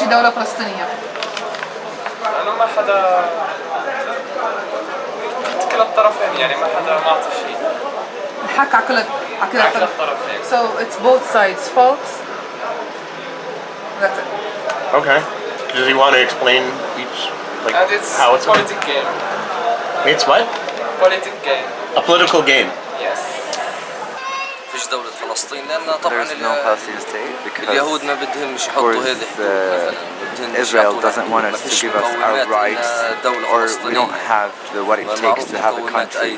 فيش دولة فلسطينية؟ لأنه ما حدا كل الطرفين يعني ما حدا معطي شيء. الحق على كل الطرفين. So it's both sides false. That's it. Okay. Does he want to explain each, like, And it's how it's a politic game. It's what? Politic game. A political game. Yes. فيش دولة فلسطين لأن طبعا There's no Palestinian state because اليهود ما بدهمش يحطوا هذه الحدود مثلا Israel doesn't want us to give us our rights, or we don't have what it takes to have a country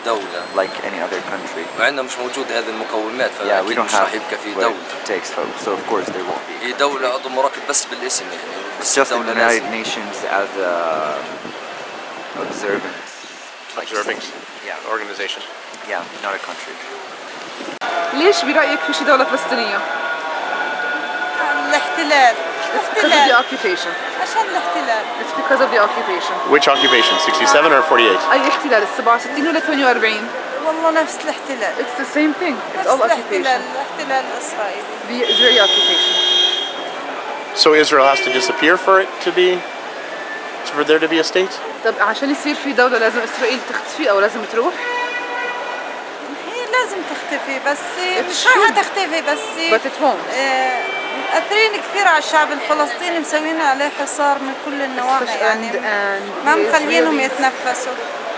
like any other country. وعندنا مش موجودة هذه المقومات Yeah, we don't مش have راح يبقى في what دولة. it takes, so of course there won't be. هي دولة عضو مركب بس بالاسم يعني. It's just in the United Nations as a observing organization. Yeah, not a country. ليش برأيك فيش دولة فلسطينية؟ الاحتلال. It's because of the occupation. عشان الاحتلال. It's because of the occupation. Which occupation? 67 or 48? أي احتلال؟ 67 ولا 48؟ والله نفس الاحتلال. It's the same thing. It's all occupation. الاحتلال الإسرائيلي. The Israeli occupation. So Israel has to disappear for there to be a state? طب عشان يصير في دولة لازم إسرائيل تختفي أو لازم تروح؟ هي لازم تختفي بس مش راح تختفي بس. But it won't. مأثرين كثير على الشعب الفلسطيني مسوين عليه حصار من كل النواحي يعني ما مخلينهم يتنفسوا.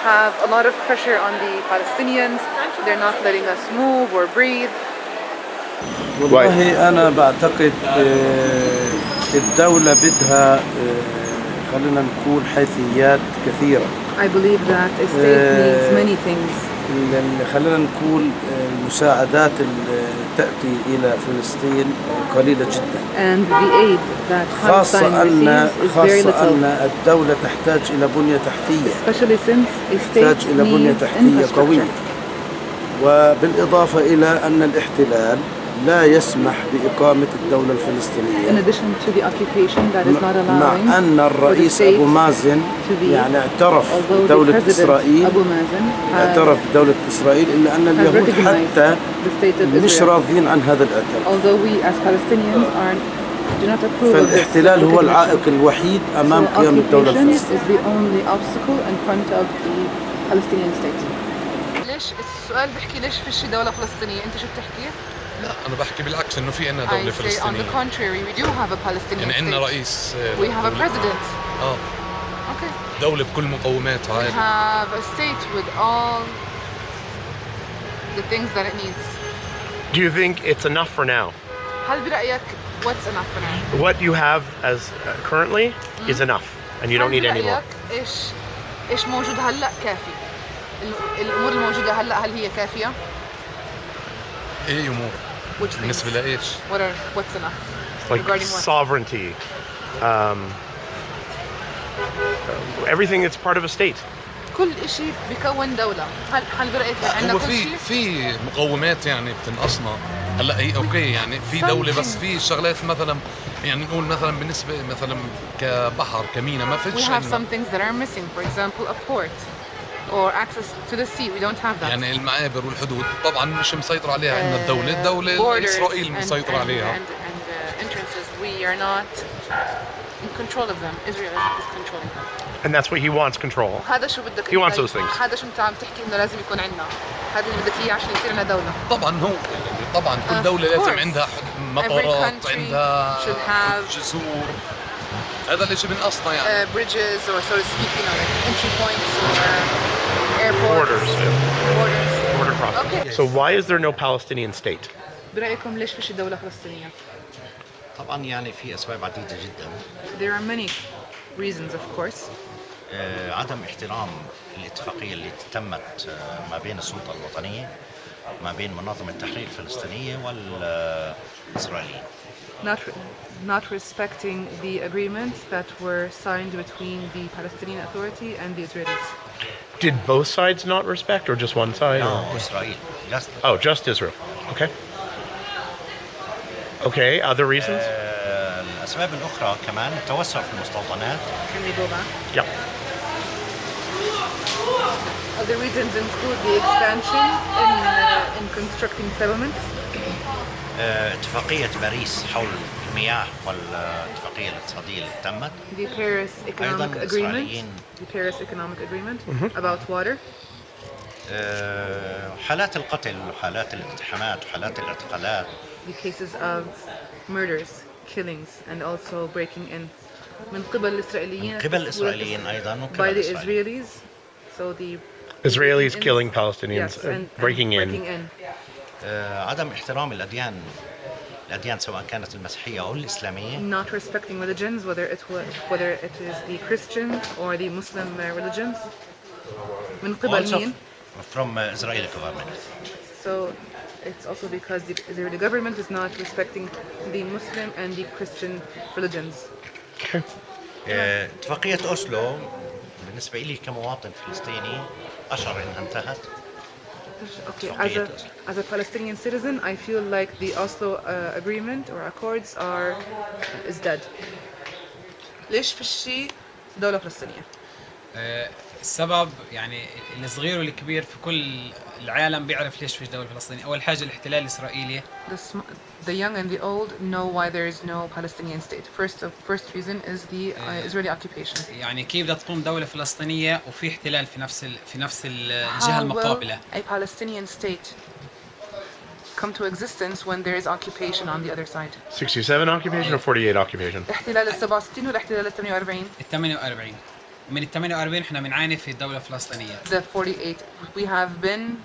Have a lot of pressure on the Palestinians. They're not letting us move or breathe. والله أنا بعتقد الدولة بدها خلينا نقول حيثيات كثيرة. I believe that a state needs many things. خلينا نقول المساعدات اللي تأتي إلى فلسطين قليلة جدا. And the aid that خاصة little. أن الدولة تحتاج إلى بنية تحتية. Especially since a state تحتاج إلى بنية تحتية قوية. وبالإضافة إلى أن الاحتلال لا يسمح بإقامة الدولة الفلسطينية. In addition to the occupation that is not allowing. مع أن الرئيس أبو مازن يعني اعترف بدولة إسرائيل. اعترف بدولة إسرائيل إلا أن اليهود حتى مش راضين عن هذا الاعتراف. Although we as Palestinians do not approve. فالاحتلال هو العائق الوحيد أمام قيام الدولة الفلسطينية. is the only obstacle in front of the Palestinian state. ليش السؤال بحكي ليش فيش دولة فلسطينية؟ أنت شو بتحكي؟ لا أنا بحكي بالعكس إنه في عنا دولة فلسطينية. On the contrary, we do have a Palestinian يعني state. عنا رئيس. We have a president. Okay. دولة بكل مقوماتها. We have a state with all the things that it needs. Do you think it's enough for now? هل برأيك what's enough for now? What you have as currently is enough, and you don't need any more. إيش موجود هلا كافي؟ الأمور الموجودة هلا هل هي كافية؟ إيه أمور. بالنسبة لإيش؟ What's enough? Like sovereignty, everything that's part of a state. كل شيء بيكون دولة. هل برأيك عندنا كل شيء؟ في مقومات يعني بتنقصنا. هلا هي اوكي يعني في دولة بس في شغلات مثلا يعني نقول مثلا بالنسبة مثلا كبحر كمينا ما فيش. We have some things that are missing. For example, a port or access to the sea. We don't have that. يعني المعابر والحدود طبعا مش مسيطر عليها عندنا الدولة إسرائيل مسيطر عليها. And entrances we are not in control of them. Israel is controlling them. And that's what he wants, control. هذا شو بدك؟ He wants those things. هذا شو أنت عم تحكي إنه لازم يكون عندنا. هذا اللي بدك إياه عشان يصير لنا دولة. طبعا هو طبعا كل دولة لازم عندها مطارات عندها جسور. هذا اللي شو بنقصنا يعني. Bridges or so to speak, you know, like entry points or airports. Border crossing. Okay. So why is there no Palestinian state? برأيكم ليش فيش دولة فلسطينية؟ طبعا يعني في أسباب عديدة جدا. There are many reasons, of course. عدم احترام الاتفاقية اللي تمت ما بين السلطة الوطنية ما بين منظمة التحرير الفلسطينية والإسرائيليين. Not respecting the agreements that were signed between the Palestinian Authority and the Israelis. Did both sides not respect, or just one side? No, Israel. Just Israel. Okay. Okay. Other reasons? الأسباب الأخرى كمان التوسع في المستوطنات. Can we go back? Yeah. Other reasons include the expansion in constructing settlements. اتفاقية باريس حول المياه والاتفاقية الاقتصادية اللي تمت. The Paris أيضا Economic Agreement. الإسرائيليين The Paris Economic Agreement about water. حالات القتل وحالات الاقتحامات وحالات الاعتقالات. The cases of murders, killings, and also breaking in من قبل الإسرائيليين. من قبل الإسرائيليين أيضا وقبل by the الإسرائيليين. Israelis. So the Israelis killing Palestinians, yes, and breaking in. عدم احترام الأديان سواء كانت المسيحية أو الإسلامية. Not respecting religions, whether it is the Christian or the Muslim religions. من قبل مين? From Israeli government. So it's also because the Israeli government is not respecting the Muslim and the Christian religions. Okay. اتفاقية أوسلو بالنسبة لي كمواطن فلسطيني أشعر أنها انتهت. Okay, as a Palestinian citizen, I feel like the Oslo agreement or accords is dead. ليش فيش دولة فلسطينية؟ السبب يعني الصغير والكبير في كل العالم بيعرف ليش فيش دولة فلسطينية. أول حاجة الاحتلال الإسرائيلي. The young and the old know why there is no Palestinian state. First reason is the Israeli occupation. يعني كيف بدها تقوم دولة فلسطينية وفي احتلال في نفس الجهة المقابلة. How will a Palestinian state come to existence when there is occupation on the other side? 67 occupation or 48 occupation? الاحتلال 67 ولا الاحتلال 48؟ 48. من 48 احنا بنعاني في الدولة الفلسطينية. The 48 we have been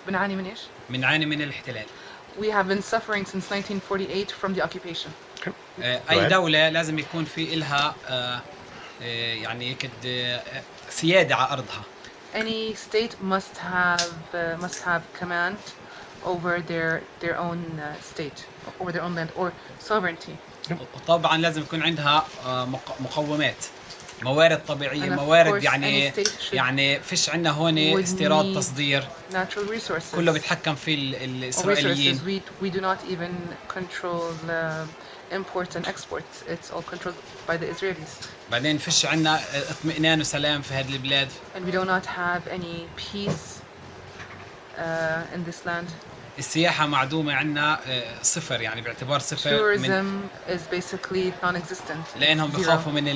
بنعاني من ايش؟ بنعاني من الاحتلال. We have been suffering since 1948 from the occupation. أي دولة لازم يكون في إلها يعني سيادة على أرضها. Any state must have command over their own state, over their own land, or sovereignty. وطبعا لازم يكون عندها مقومات. موارد طبيعية، موارد يعني فيش عندنا هون استيراد تصدير. Natural resources. كله بيتحكم في الإسرائيليين. We do not even control imports and exports. It's all controlled by the Israelis. بعدين فيش عندنا اطمئنان وسلام في هذه البلاد. And we do not have any peace in this land. السياحة معدومة عندنا صفر يعني باعتبار صفر. Tourism is basically non-existent. لأنهم بيخافوا من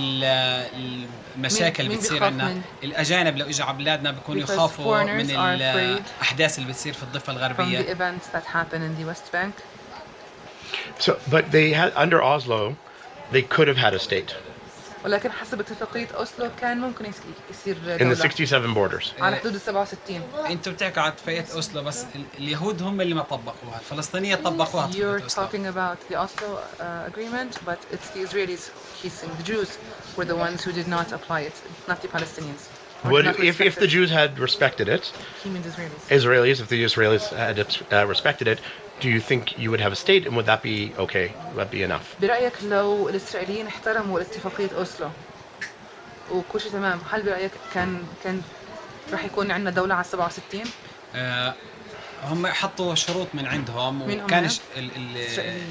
المشاكل اللي بتصير عندنا. الأجانب لو إجوا على بلادنا بيكونوا يخافوا من الأحداث اللي بتصير في الضفة الغربية. From the events that happen in the West Bank. So, but they had under Oslo, they could have had a state. ولكن حسب اتفاقية أوسلو كان ممكن يصير دولة. In the 67 borders. على حدود 67. أنتوا بتحكوا عن اتفاقية أوسلو بس اليهود هم اللي ما طبقوها، الفلسطينية طبقوها. You're talking about the Oslo agreement, but it's the Israelis kissing. The Jews were the ones who did not apply it, not the Palestinians. If the Jews had respected it, he means Israelis. If the Israelis had respected it, do you think you would have a state, and would that be okay? Would that be enough? برأيك لو الإسرائيليين احترموا اتفاقية أوسلو وكل شيء تمام، هل برأيك كان راح يكون عندنا دولة على 67؟ هم حطوا شروط من عندهم وكان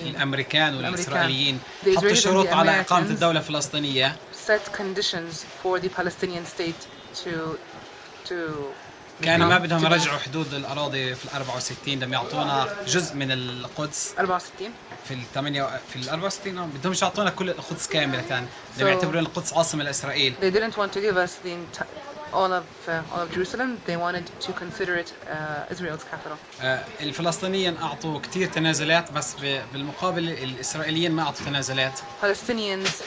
الأمريكان والإسرائيليين حطوا شروط على إقامة الدولة الفلسطينية. Set conditions for the Palestinian state to كانوا ما بدهم يرجعوا حدود الأراضي في 64 لما يعطونا جزء من القدس. 64 في 64 بدهم يعطونا كل القدس كاملة ثاني لما يعتبرون القدس عاصمة لإسرائيل. They didn't want to give us all of Jerusalem. They wanted to consider it Israel's capital. الفلسطينيين أعطوا كتير تنازلات بس بالمقابل الإسرائيليين ما أعطوا تنازلات. Palestinians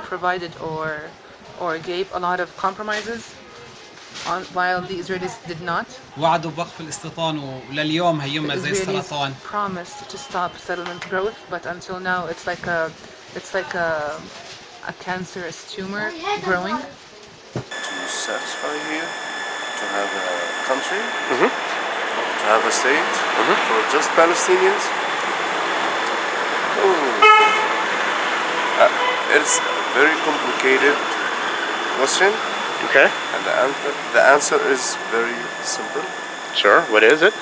provided or gave a lot of compromises. While the Israelis did not. وعدوا بوقف الاستيطان ولليوم هيما زي السرطان. Promised to stop settlement growth, but until now it's like a cancerous tumor growing. To satisfy here, to have a country, to have a state for just Palestinians. It's a very complicated question. Okay. And the answer is very simple. Sure. What is it?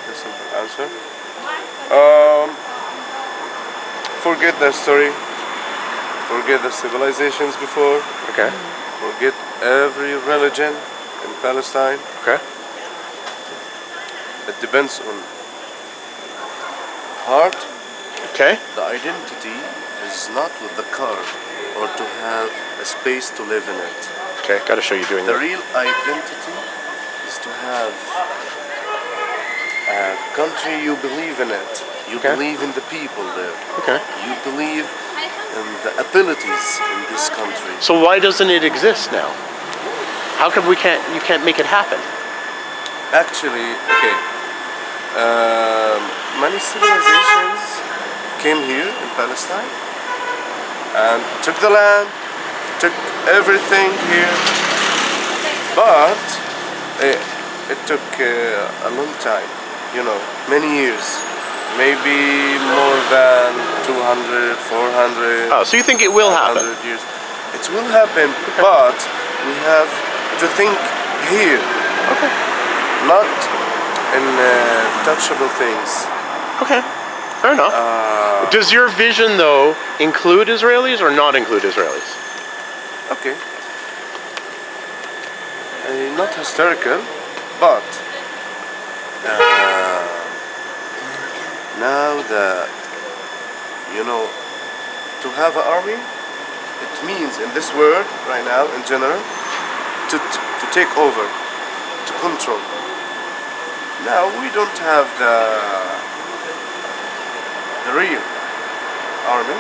The simple answer. Forget their story. Forget the civilizations before. Okay. Forget every religion in Palestine. Okay. It depends on heart. Okay. The identity is not with the car or to have a space to live in it. Okay, got to show you doing The that. real identity is to have a country you believe in it. You believe in the people there. Okay. You believe in the abilities in this country. So why doesn't it exist now? How come you can't make it happen? Actually, okay. Many civilizations came here in Palestine and took the land, took everything here, but it took a long time, you know, many years, maybe more than 200, 400. Oh, so you think it will happen? 100 years. It will happen, but we have to think here, not in touchable things. Okay, fair enough. Does your vision, though, include Israelis or not include Israelis? Okay. Not hysterical, but now that, you know, to have an army, it means in this world right now, in general, to take over, to control. Now we don't have the real army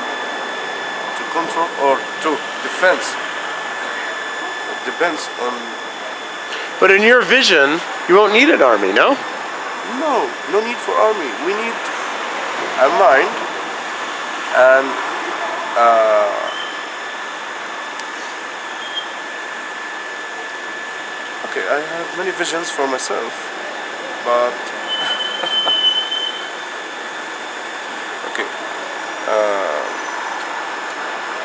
to control or to defense. It depends on. But in your vision, you won't need an army, no? No need for army. We need a mind and okay, I have many visions for myself, but okay,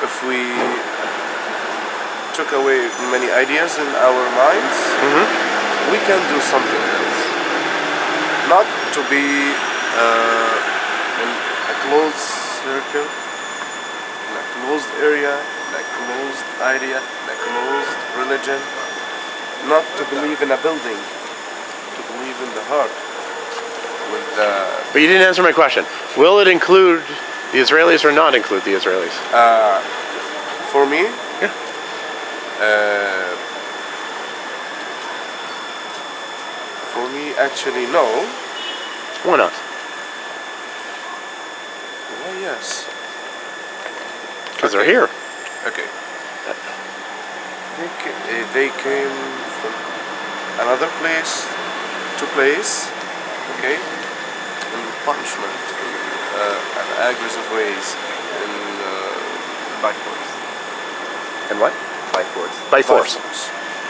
if we took away many ideas in our minds, we can do something else. Not to be in a closed circle, in a closed area, in a closed idea, in a closed religion. Not to believe in a building, to believe in the heart. With the But you didn't answer my question. Will it include the Israelis or not include the Israelis? For me, yeah. For me, actually, no. Why not? Well, yes. Because they're here. Okay. They came from another place to place, okay, in punishment, in aggressive ways, by force. And what? By force. By force.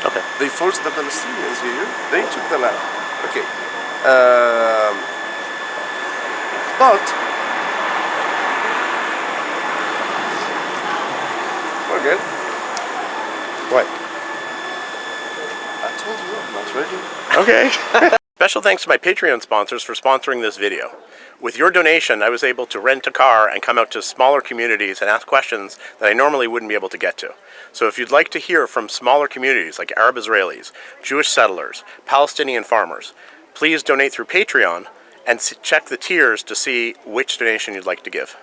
Okay. They forced the Palestinians here. They took the land. Okay. But forget. What? I told you I'm not ready. Okay. Special thanks to my Patreon sponsors for sponsoring this video. With your donation, I was able to rent a car and come out to smaller communities and ask questions that I normally wouldn't be able to get to. So if you'd like to hear from smaller communities like Arab Israelis, Jewish settlers, Palestinian farmers, please donate through Patreon and check the tiers to see which donation you'd like to give.